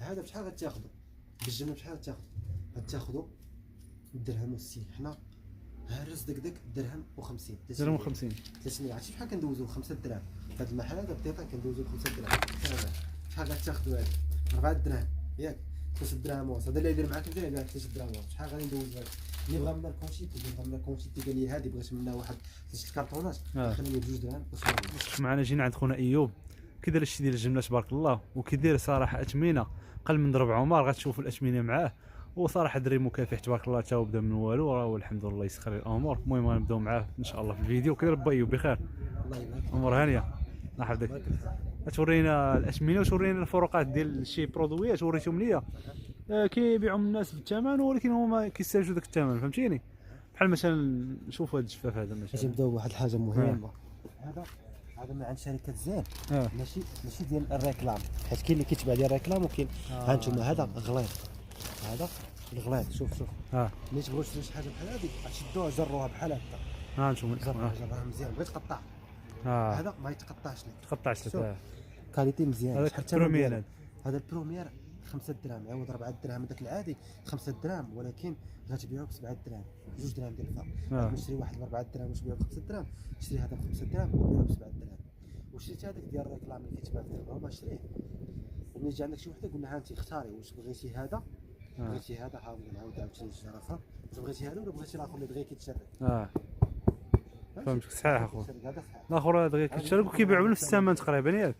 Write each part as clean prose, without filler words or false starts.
هذا بشحال غتاخذوا بالجمله؟ بشحال غتاخذوا؟ غتاخذوا الدرهم والسين. حنا هرس دك درهم و50 درهم و50 300. عرفتي بشحال كندوزو 5 دراهم في هذا المحل هذا بطيطه كندوزو 5 دراهم. شحال غتاخذوا هذا؟ 4 دراهم ياك 3 دراهم ونص. هذا اللي يدير معاك انت يبيع 3 دراهم ونص. شحال غادي ندوز هذا؟ اللي بغى منا الكونشيتي قال لي هذه بغيت منها واحد 3 الكرتونات خليني ب 2 دراهم واش معنا. جينا عند خونا ايوب كيدير الشيء ديال الجمله تبارك الله، وكيدير صراحه اثمنه قل من ضرب عمر. غتشوفوا الاثمنه معاه، وصراحه دري مكافح تبارك الله، تا بدا من والو والحمد لله يسخر الامور. المهم غنبداو معاه ان شاء الله في الفيديو. كي ربي ايوب بخير؟ الله يبارك امور هانيه. الله يحفظك. تورينا الاثمنه وتورينا الفروقات ديال شي برودويات وريتهم ليا كيبيعهم الناس بالثمن، ولكن هما كيستافدوا داك الثمن، فهمتيني؟ بحال مثلا نشوفوا هذا الجفاف هذا باش مثلا. نبداو بواحد الحاجه مهمه. هذا من عند شركه زين. ماشي ديال الريكلام، حيت كاين اللي كيتباع ديال الريكلام وكاين. ها انتم هذا غليظ، هذا الغليظ. شوف ملي تبغوا تشري شي حاجه بحال هذيك غتشدوها جروها بحال هكا. ها انتم جروها مزيان بغيت تقطع. هذا ما يتقطعش لك، تقطعش لك. كاليتي مزيان. هذاك البروميير، هذا البروميير 5 دراهم يعوض 4 دراهم. هذاك العادي 5 دراهم، ولكن غتبيعو ب 7 دراهم، 2 دراهم ديال الفرق. نشري واحد ب 4 دراهم وتبيعو ب 5 دراهم، شري هذا ب 5 دراهم وبيعو ب 7 دراهم. وشريت هذاك ديال الريكلام اللي كيتباع في الهما شريه. وملي يجي عندك شي وحده قلنا ها انت اختاري واش بغيتي هذا بغيتي هذا. ها نعاود عاوتاني شي اخر، واش بغيتي هذا ولا بغيتي الاخر اللي دغيا كيتشرب. فهمتك صحيح اخويا. الاخر دغيا كيتشرب وكيبيعوا بنفس الثمن تقريبا ياك.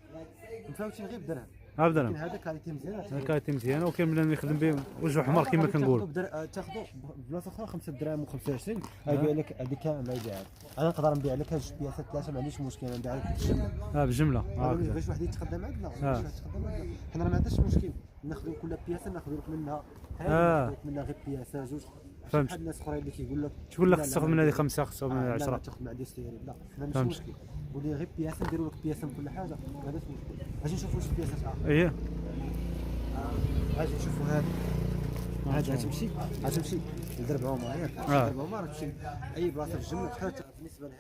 متفاوتين غير بدرهم. بدرهم. هذا كاليتي مزيانه. هذا كاليتي مزيانه، وكاين بنادم يخدم به وجه حمر كما كنقولوا. تاخذوا بلاصه اخرى 5 دراهم و25 يبيع لك هذه كامله يبيعها. انا نقدر نبيع لك هاد البياسات 3 ما عنديش مشكل، نبيع لك بالجمله. بالجمله. باش واحد يتقدم عندنا حنا ما عندناش مشكل ناخذوا كل بياسه ناخذوا لك منها منها غير بياسه جوج. فهمت. الناس اخرين اللي كيقول لك خص تاخذ من هذه 5 خص تاخذ من 10. لا تاخذ مع ديستيري. لا حنا ماشي مشكل، قول لي غير بياسه نديروا لك بياسه من كل حاجه، ما عندناش مشكل. اجي نشوفوا واش البياسات اييه اجي نشوفوا هذا. هذا غتمشي لدرب عمر ياك. درب عمر تمشي اي بلاصه في الجمله بحال بالنسبه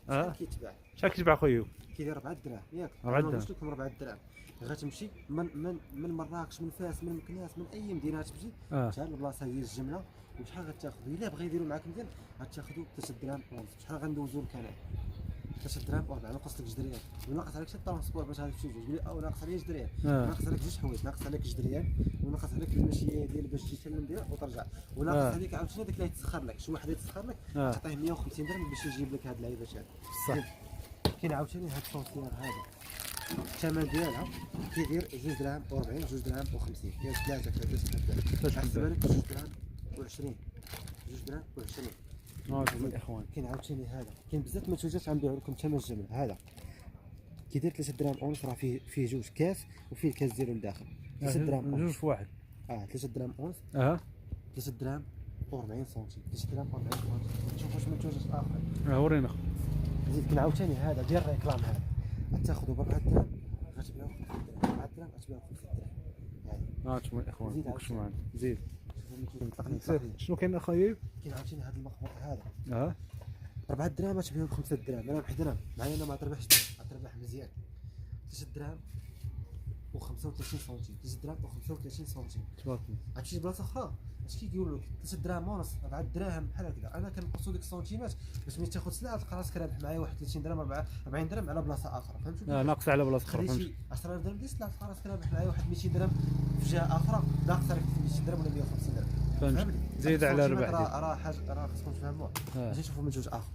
لهذا كيتباع. شحال كيتباع خويا؟ كيدير 4 دراهم ياك. 4 دراهم. قلت لكم 4 دراهم. غتمشي من مراكش، من فاس، من مكناس، من اي مدينه تمشي حتى البلاصه ديال الجمله. وشحال غتاخذوا الا بغا يديروا معاك مزيان غتاخذوا 3 دراهم ونص. شحال غندوزوا لك انا؟ 3 دراهم و4 ناقص لك 2 دريال، وناقص عليك حتى الترونسبور باش غادي تمشي. تقول لي او ناقص عليا 2 دريال، ناقص عليك 2 حوايج، ناقص عليك 2 دريال، وناقص عليك المشيه ديال باش تسلم بها وترجع، وناقص عليك عاوتاني داك اللي يتسخر لك. شي واحد يتسخر لك تعطيه 150 درهم باش يجيب لك هاد اللعيبات هادي. صح. كاين عاوتاني هاد الصوصير هذا الثمن ديالها كيدير 2 دراهم و40 2 دراهم و50 ديال 3 حسبها لك 2 دراهم و20 2 دراهم و20. الاخوان كاين عاوتاني هذا كاين بزاف منتوجات غنبيعو لكم ثمن الجمله. هذا كيدير 3 دراهم ونص، راه فيه جوج كاس وفيه الكاس ديالو لداخل. 3 دراهم جوج في واحد. 3 دراهم ونص. 3 دراهم و40 سنتيم. 3 دراهم و40 سنتيم. شوف واش منتوجات اخرين. ورينا. زيد كاين عاوتاني هذا ديال الريكلام. هذا غتاخذوا ب 4 دراهم غتبيعوه ب 4 دراهم غتبيعوه ب 5 دراهم. انتم الاخوان واش معنا. زيد شوف شنو كاين اخويا؟ كاين عاوتاني هذا المخبوط هذا 4 دراهم غتبيعوه ب 5 دراهم. انا ب1 درهم معايا انا ما تربحش، غتربح مزيان. 3 دراهم و35 سنتيم. 3 دراهم و35 سنتيم. تبارك الله. غتمشي لبلاصه اخرى اش كيقولوا لك 3 دراهم ونص 4 دراهم بحال هكذا. انا كنقصوا ديك السنتيمات باش ملي تاخذ سلعه تلقى راسك رابح معايا 31 درهم 40 درهم على بلاصه اخرى. فهمتوا؟ ناقص على بلاصه اخرى. خديتي 10000 درهم ديال السلعه تلقى راسك رابح معايا واحد 200 درهم في جهه اخرى ناقص عليك 200 درهم ولا 150 درهم. فهمتي؟ زيد على الربح. راه حاجه راه خصكم تفهموها. اجي نشوفوا منتوج اخر.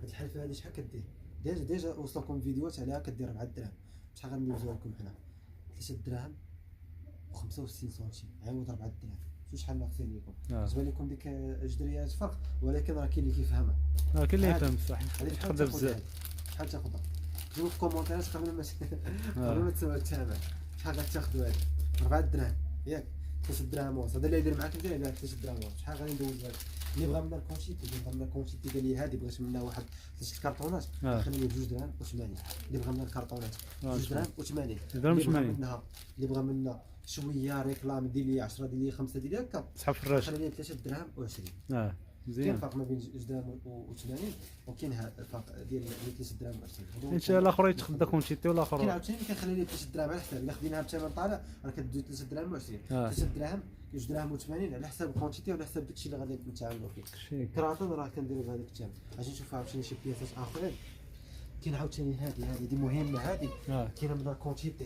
هاد الحلفه هادي شحال كدير؟ ديجا وصلكم فيديوهات عليها كدير 4 دراهم. شحال غندوزوها لكم حنا؟ 3 دراهم و65 سنتيم عوض 4 دراهم. شوف شحال ناقصين لكم. بالنسبه لكم ديك جدريات فرق، ولكن راه كاين اللي كيفهمها. كاين اللي يفهم صح. تقدر بزاف. شحال تاخذها؟ كتبوا في الكومونتيرات قبل ما تسمعوا الثمن. شحال غتاخذوا هذا؟ 4 دراهم ياك. 3 دراهم ونص. هذا اللي يدير معاك انت يبيع 3 دراهم ونص. شحال غادي ندوز هذا؟ اللي بغى منا الكونشيتي قال لي هذه بغيت منها واحد 3 الكرتونات خليني ب 2 دراهم و80. اللي بغى منا الكرتونات 2 دراهم و80 درهم 80. اللي بغى منا شويه ريكلام دير لي 10 دير لي 5 دير لي هكا سحب في الراجل خليني 3 دراهم و20. مزيان. فرق ما بين 2 درهم و80 وكاين هذا الفرق ديال 3 درهم و20. ان شاء الله الاخر يتخدى كونتيتي ولا كاين اخر. عاوتاني كنخلي ليه 3 دراهم على حساب الا خديناها بثمن طالع راه كدوز 3 دراهم و20. 3 دراهم 2 درهم و80 على حساب الكونتيتي وعلى حساب داكشي اللي غادي نتعاملوا فيه. كراطون راه كنديروا بهذاك الثمن. اجي نشوفوا عاوتاني شي بياسات اخرين. كاين عاوتاني هذه دي مهمه هذه. كاينه من الكونتيتي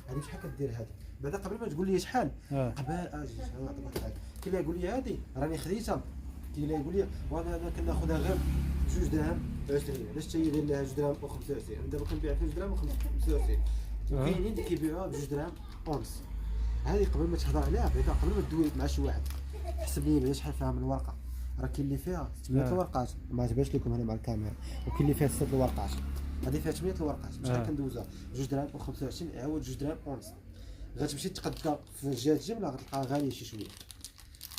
هذه شحال كدير هذه بعدا قبل ما تقول لي شحال قبل اجي نعطيك واحد الحاجه. كاين اللي يقول لي هذه راني خديتها، كاين اللي يقول لي وانا كناخذها غير 2 درهم 20. علاش حتى هي داير لها 2 درهم و25؟ دابا كنبيع في 2 درهم و25. وكاينين اللي كيبيعوها ب 2 درهم اونس. هذه قبل ما تهضر عليها بعدا قبل ما تدوي مع شي واحد حسب لي بعدا شحال فيها من ورقه. راه كاين اللي فيها 8 الورقات ما تبانش لكم هنا مع الكاميرا، وكاين اللي فيها 6 الورقات. هذه فيها 8 الورقات شحال كندوزها 2 درهم و25 عاود 2 درهم اونس. غتمشي تقدر في جهه الجمله غتلقاها غاليه شي شويه.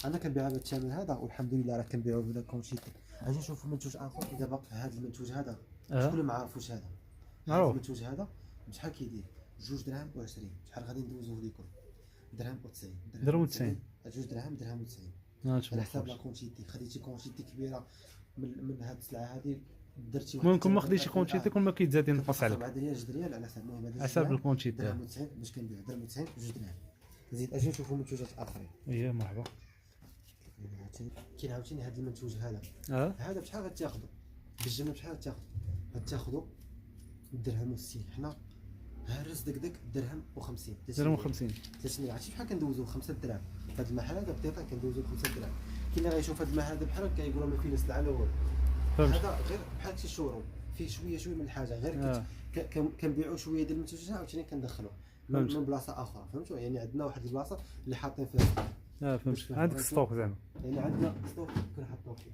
انا كنبيعها بالثمن هذا والحمد لله راه كنبيعو بلا كونشيتي. اجي نشوفوا منتوج اخر دابا. هذا المنتوج هذا شكون اللي ما عارفوش هذا؟ معروف. المنتوج هذا شحال كيدير؟ 2 درهم و20. شحال غادي ندوزوه لكم؟ درهم و90. درهم و90. 2 درهم درهم و90 على حساب لا كونشيتي. خديتي كونشيتي كبيره من هاد السلعه هذه درتي واحد ممكن ما خديتش كونتيتي كل ما كيتزاد ينقص عليك بعد ريال 2 ريال على حساب. المهم هذا حساب الكونتيتي درهم و90 باش كنبيع درهم و90 2 درهم. زيد اجي نشوفوا منتوجات اخرين. اييه مرحبا. كاين عاوتاني هذا المنتوج هذا. هذا بشحال غتاخذوا بالجمله؟ بشحال غتاخذوا؟ درهم و60. حنا هرس دك درهم و50. درهم و50. 300. عرفتي بحال كندوزو 5 دراهم في هذا المحل هذا بديتا كندوزو 5 دراهم. كاين اللي غيشوف هذا المحل هذا بحال هكا يقولوا ما فيه السلعه لا والو. هذا غير بحال شي شوروم فيه شويه من الحاجه غير كنبيعوا شويه ديال المنتوجات عاوتاني كندخلوا من بلاصه اخرى. فهمتوا؟ يعني عندنا واحد البلاصه اللي حاطين فيها. فهمت. عندك ستوك زعما. يعني عندنا ستوك كنحطوه فيه.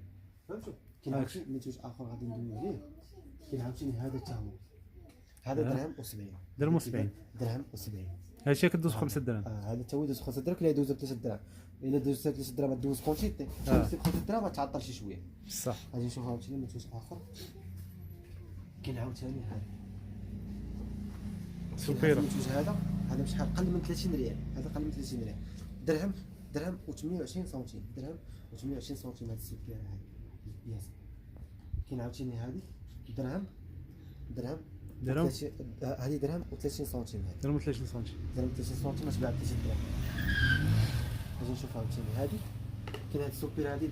فهمتوا؟ كاين عاوتاني منتوج اخر غادي ندويو عليه. كاين عاوتاني هذا حتى هو. هذا درهم و70. درهم و70. درهم و70. هادشي كدوز 5 دراهم. هذا تا هو يدوز 5 دراهم. كاين يدوز 3 دراهم. الا دوز 3 دراهم دوز كونتيتي. 5 دراهم غتعطل شي شويه. بصح. غادي نشوفوا عاوتاني منتوج اخر. كاين عاوتاني هذا سوبيرا. المنتوج هذا بشحال؟ قل من 30 ريال. هذا قل من 30 ريال. درهم و28 سنتيم. درهم و28 سنتيم. هذا السوبيرا هذا البياس. كاين عاوتاني هذه درهم هذه درهم و30 سنتيم. هذه درهم 30 سنتيم. درهم 30 سنتيم تباع ب 3 دراهم. نجي نشوفها عاوتاني هذه. كاين هذه السوبيرا هذه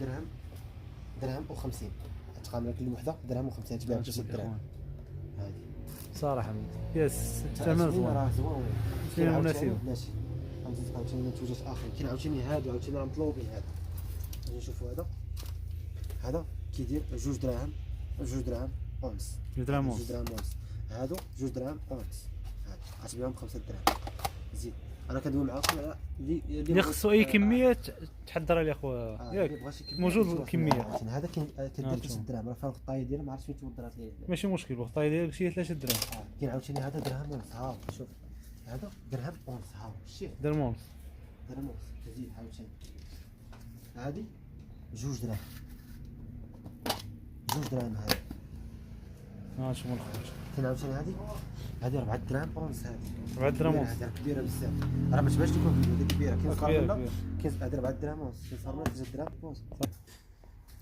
درهم و50. تقام لك الوحده درهم و50 تباع ب 3 دراهم. هذه صراحه يس الثمن زوين. راه زوين. كاين مناسبه. ماشي. غنزيد عاوتاني منتوجات اخرين. كاين عاوتاني هذا عاوتاني راه مطلوبين. هذا نجي نشوفوا هذا كيدير 2 دراهم 2 درهم اونس. 2 درهم اونس. 2 درهم اونس. هادو 2 درهم اونس. هاد غتبيعهم ب 5 دراهم. زيد انا كندوي معاكم على اللي خصو اي كميه تحضر عليه خويا ياك موجود الكميه. هذا كيدير 3 دراهم. راه فارق الطايه ديالو ما عرفتش فين تودرات ليه. ماشي مشكل الطايه ديالك شي 3 دراهم. كاين عاوتاني هذا درهم اونس. ها شوف هذا درهم اونس. ها شتي درهم اونس. درهم اونس. زيد عاوتاني هذه 2 دراهم 2 دراهم. هذا شوف الخرج. كاين عاوتاني هذه 4 دراهم اونس. هذه 4 دراهم اونس. هذه كبيره بزاف. راه ما تبانش لكم هذه كبيره. كاين صار لنا كاين هذه 4 دراهم اونس. كاين صار لنا 3 دراهم اونس.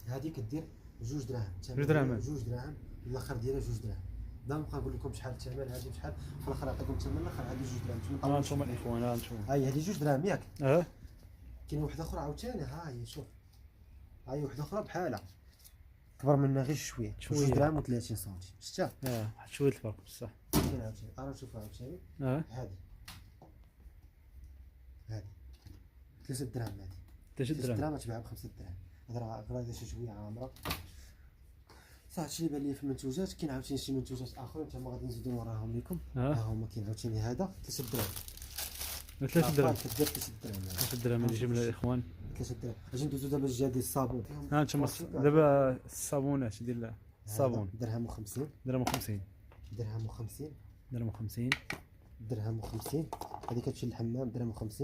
هذه كدير 2 دراهم. 2 دراهم 2 دراهم. الاخر ديالها 2 دراهم. دابا نبقى نقول لكم شحال الثمن. هذه بشحال في الاخر نعطيكم الثمن الاخر. هذه 2 دراهم. انتم الاخوان انتم. هاي هذه 2 دراهم ياك. كاين واحده اخرى عاوتاني. ها هي شوف. ها هي واحده اخرى بحالها كبر منها غير شويه. 2 دراهم و30 سنتيم. شفتها؟ واحد شويه الفرق بصح. كاين عاوتاني انا نشوفها عاوتاني. هذه 3 دراهم. هذه 3 دراهم تباع ب 5 دراهم. هذا راه غير شي شويه عامره. صح. هادشي اللي بان لي في المنتوجات. كاين عاوتاني شي منتوجات اخرين حتى هما غادي نزيدو نوراهم لكم. ها هما. كاين عاوتاني هذا 3 دراهم. 3 دراهم. 3 دراهم. 3 دراهم هذه جمله الاخوان. 3 دراهم. اجي ندوزو دابا الجهه ديال الصابون. انتم دابا الصابونات ديال الصابون. درهم و50. درهم و50. درهم و50. درهم و50. درهم و50. هذه كتمشي للحمام درهم و50.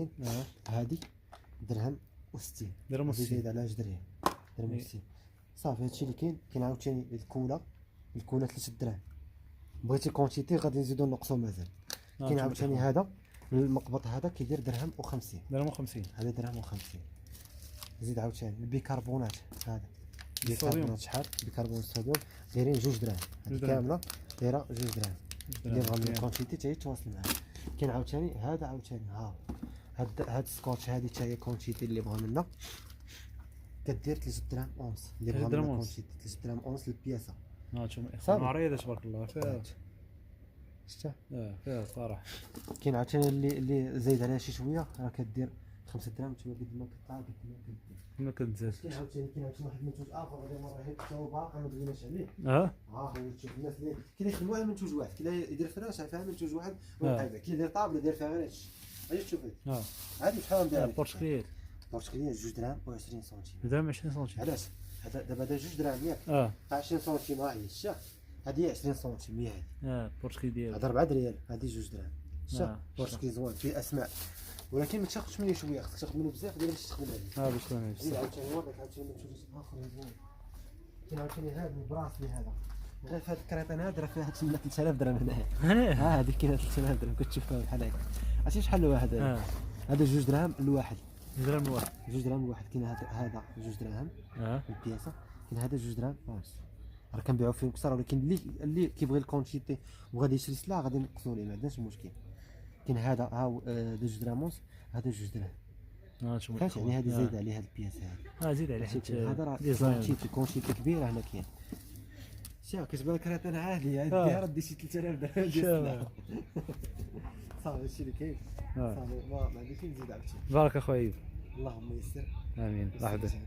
هذه درهم و60. درهم و60. زيد على 2 درهم. درهم و60. صافي هادشي اللي كاين. كاين عاوتاني الكولا 3 دراهم. بغيتي كونتيتي غادي نزيدو نقصو مازال. كاين عاوتاني هذا المقبط هذا كيدير درهم و50. درهم و50. هذا درهم و50. زيد عاوتاني البيكربونات. هذا بيكربونات شحال بيكربونات الصوديوم دايرين 2 دراهم هذه كامله دايره 2 دراهم اللي بغا من الكونتيتي حتى يتواصل معاه. كاين عاوتاني هذا عاوتاني ها هاد السكوتش هذه حتى هي كونتيتي اللي بغا منا كدير 3 دراهم اونص اللي بغا منا كونتيتي 3 دراهم اونص البياسه. شوف اخوان عريضه تبارك الله فيها شتا فيها صراحه. كاين عاوتاني اللي زايد عليها شي شويه راه كدير 5 دراهم تما قد ما كطلع قد ما كنتزاد. كاين عاوتاني واحد المنتوج اخر غادي مره هيك حتى هو باقي ما دويناش عليه. ها هو تشوف الناس اللي كيخدموا على منتوج واحد كاين يدير فراش فيها منتوج واحد ويبقى يبيع. كاين يدير طابله يدير فيها غير هادشي. اجي تشوف هادي شحال ندير بورتكلير بورتكلير 2 دراهم و20 سنتيم. درهم 20 سنتيم. علاش هذا دابا 2 دراهم ياك 20 سنتيم ها هي الشا هذه 20 سنتيم هي هذه بورتكلير ديالو هذا 4 ريال هذه 2 دراهم الشا بورتكلير زوين فيه اسماء ولكن ما تاخذش منه شويه خصك تاخذ منه بزاف ديال باش تخدم عليه. باش تخدم زيد عاوتاني وريك عاوتاني منتوج اخر زوين. كاين عاوتاني هذا البراسلي هذا غير في هذا الكريطان هذا راه فيها تسمى 3000 درهم هنايا. هذه كاينه 3000 درهم كتشوفها بحال هكا. عرفتي شحال الواحد هذا 2 دراهم الواحد 2 درهم الواحد 2 دراهم الواحد. كاين هذا 2 دراهم البياسه. كاين هذا 2 دراهم ونص راه كنبيعوا فيهم كثر ولكن اللي كيبغي الكونتيتي وغادي يشري سلعه غادي نقصوا ليه ما عندناش مشكل. كاين هذا ها 2 دراهم ونص هذا 2 دراهم فهمت يعني هذه زايد عليه هذه البياسه هذه زيد عليه هذا راه كونتيتي كبيره هنا كاين. شوف كتبان لك راه انا عادي ديها دي شي 3000 درهم ديال صافي هادشي اللي كاين صافي ما عنديش نزيد عاوتاني. بارك اخويا اللهم يسر امين الله يحفظك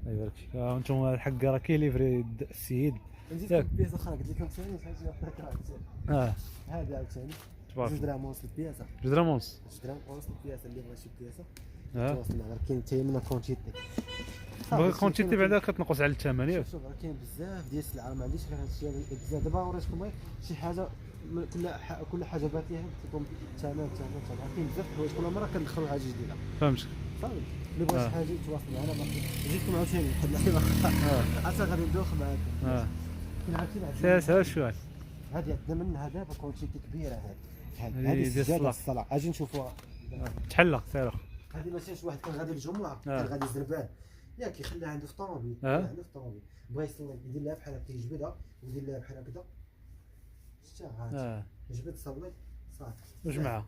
الله يبارك فيك. انتم الحق راه كيليفري السيد نزيد لك بياسه اخرى قلت لكم ثاني شحال هذا عاوتاني 2 دراهم ونص البياسه 2 درهم ونص 2 دراهم ونص البياسه اللي بغى شي بياسه تواصل معنا. كاين حتى من كونتيتي بغي كونتيتي بعدا كتنقص على الثمن ياك. شوف راه كاين بزاف ديال السلعه ما عنديش غير هادشي هذا بزاف. دابا وريتكم غير شي حاجه كل حاجه بات ليها تكون ثمن كاين بزاف الحوايج كل مره كندخلوا حاجه جديده فهمتك صافي. اللي بغى شي حاجه يتواصل معنا نجيكم عاوتاني واحد اللعيبه عاد غادي ندوخ معاكم. كاين عاوتاني سير شويه هذه عندنا من هذا كونتيتي كبيره هذه ديال الصلاه. اجي نشوفوها تحلق سير. هذه ماشي شي واحد كان غادي للجمعه كان غادي زربان ياك كيخليها عنده في الطوموبيل عنده في الطوموبيل بغا يصلي يدير لها بحال هكا يجبدها ويدير لها بحال هكذا شتا هاد يجبد صلي صافي وجمعها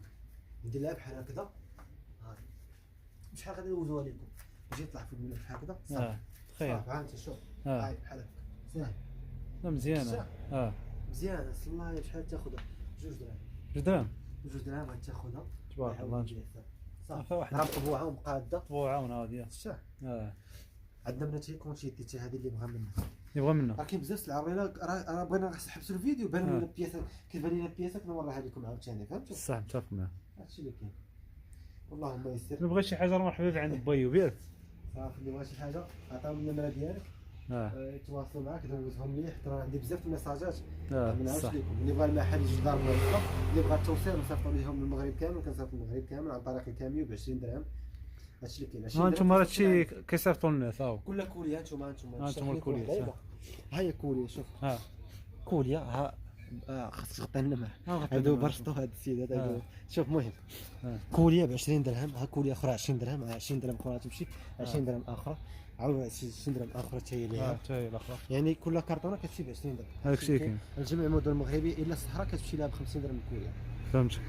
يدير لها بحال هكذا هاي شحال غادي ندوزوها لكم يجي يطلع في الملف بحال هكذا صافي تخيل ها انت شوف هاي بحال هكا ساهل مزيانه مزيانه صلايه شحال تاخذها 2 دراهم 2 درهم 2 دراهم غتاخذها تبارك الله صافي واحد راه مطبوعه ومقاده طبوعه هادي شتا عندنا من تي كونتيتي حتى هذه اللي بغا منا راه كاين بزاف السلعه راه بغينا نحبسوا الفيديو بان لنا البياسه كيبان لنا البياسه كنوريها لكم عاوتاني فهمتوا صح متفق معاك هادشي اللي كاين. اللهم يسر. اللي بغى شي حاجه راه مرحبا عند بيو بيرك صافي اللي بغى شي حاجه عطاهم النمره ديالك يتواصلوا معاك دوزهم ليه حتى راه عندي بزاف الميساجات ما نعاودش لكم. اللي بغى المحل يجي لدار موظفه اللي بغى التوصيل نصيفطوا ليهم المغرب كامل كنصيفطوا المغرب كامل عن طريق الكاميو ب 20 درهم. هادشي اللي كاين 20 درهم. انتم هادشي كيصيفطوا للناس كل كوريا انتم الكوريا ها هي كوريا شوف كوريا ها خاصك تغطي لنا معاه هادو برشطو هاد السيد هذا شوف المهم كوريا ب 20 درهم ها كوريا اخرى 20 درهم 20 درهم اخرى تمشي 20 درهم اخرى عاود 20 درهم اخرى حتى هي ليها الاخرى يعني كل كرتونه كتمشي ب 20 درهم. هذاك الشيء كاين الجمع المدن المغربي الا الصحراء كتمشي لها ب 50 درهم كوريا فهمتك.